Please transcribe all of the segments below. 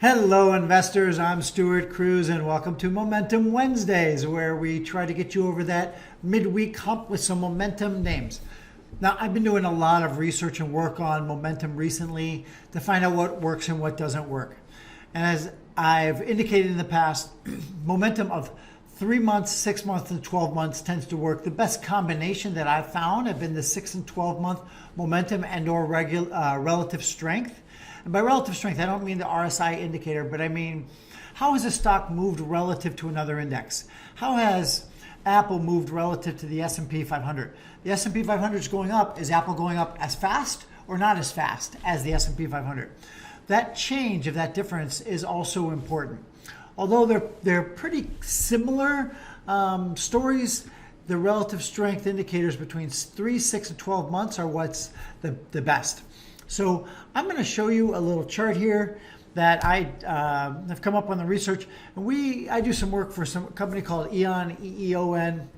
Hello investors, I'm Stuart, Kruse, and welcome to Momentum Wednesdays, where we try to get you over that midweek hump with some momentum names. Now, I've been doing a lot of research and work on momentum recently to find out what works and what doesn't work. And as I've indicated in the past, momentum of 3 months, 6 months, and 12 months tends to work. The best combination that I've found have been the 6 and 12 month momentum and or relative strength. And by relative strength, I don't mean the RSI indicator, but I mean, how has a stock moved relative to another index? How has Apple moved relative to the S&P 500? The S&P 500 is going up. Is Apple going up as fast or not as fast as the S&P 500? That change of that difference is also important. Although they're pretty similar stories, the relative strength indicators between 3, 6, and 12 months are what's the best. So I'm going to show you a little chart here that I have come up on the research. And I do some work for some company called EON, E-E-O-N,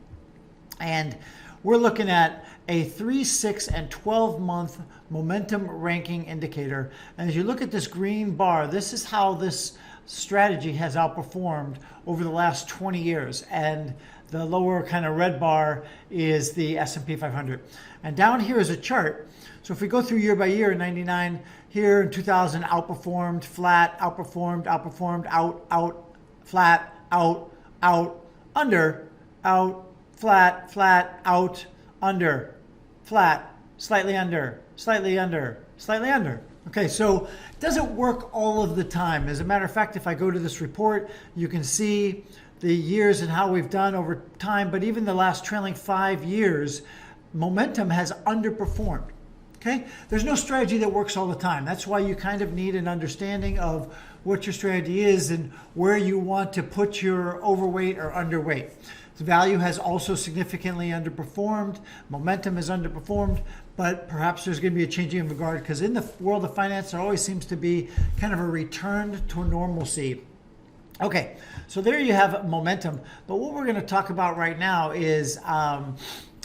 and we're looking at a 3, 6, and 12 month momentum ranking indicator. And as you look at this green bar, this is how this strategy has outperformed over the last 20 years. And the lower kind of red bar is the S&P 500. And down here is a chart. So if we go through year by year, in 99, here in 2000, outperformed, flat, outperformed, outperformed, out, flat, out, under, out, flat, out, under, flat, slightly under, slightly under, slightly under. Okay, so it doesn't work all of the time. As a matter of fact, if I go to this report, you can see the years and how we've done over time, but even the last trailing 5 years, momentum has underperformed. Okay? There's no strategy that works all the time. That's why you kind of need an understanding of what your strategy is and where you want to put your overweight or underweight. The value has also significantly underperformed. Momentum has underperformed, but perhaps there's going to be a changing of regard because in the world of finance, there always seems to be kind of a return to normalcy. Okay, so there you have momentum. But what we're going to talk about right now is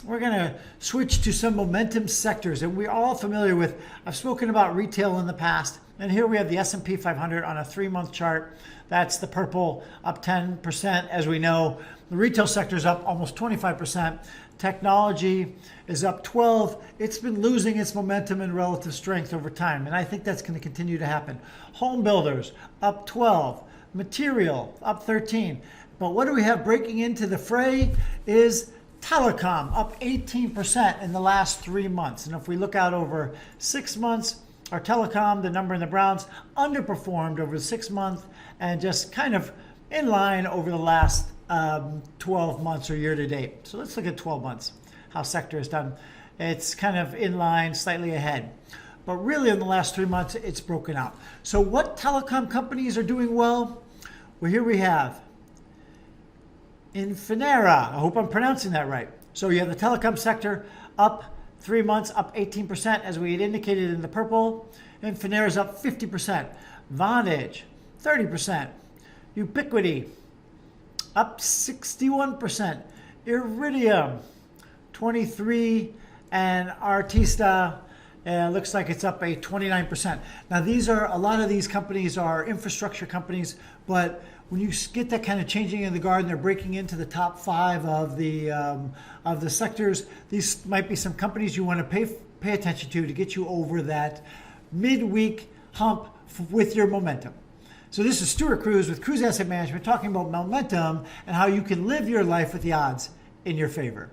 we're going to switch to some momentum sectors. And we're all familiar with, I've spoken about retail in the past. And here we have the S&P 500 on a 3-month chart. That's the purple, up 10%. As we know, the retail sector is up almost 25%. Technology is up 12. It's been losing its momentum and relative strength over time. And I think that's going to continue to happen. Home builders up 12. Material up 13. But what do we have breaking into the fray is Telecom up 18% in the last 3 months. And if we look out over 6 months, our Telecom, the number in the browns, underperformed over the 6 months and just kind of in line over the last 12 months or year to date. So let's look at 12 months, how sector is done. It's kind of in line, slightly ahead. But really in the last 3 months, it's broken out. So what telecom companies are doing well? Well, here we have INFN. I hope I'm pronouncing that right. So you have the telecom sector up 3 months, up 18%, as we had indicated in the purple. INFN is up 50%. Vonage, 30%. Ubiquity, up 61%. Iridium, 23%. And Artista, looks like it's up a 29%. Now a lot of these companies are infrastructure companies, but when you get that kind of changing in the guard and they're breaking into the top 5 of the sectors, these might be some companies you want to pay attention to get you over that midweek hump with your momentum. So this is Stuart Kruse with Kruse Asset Management talking about momentum and how you can live your life with the odds in your favor.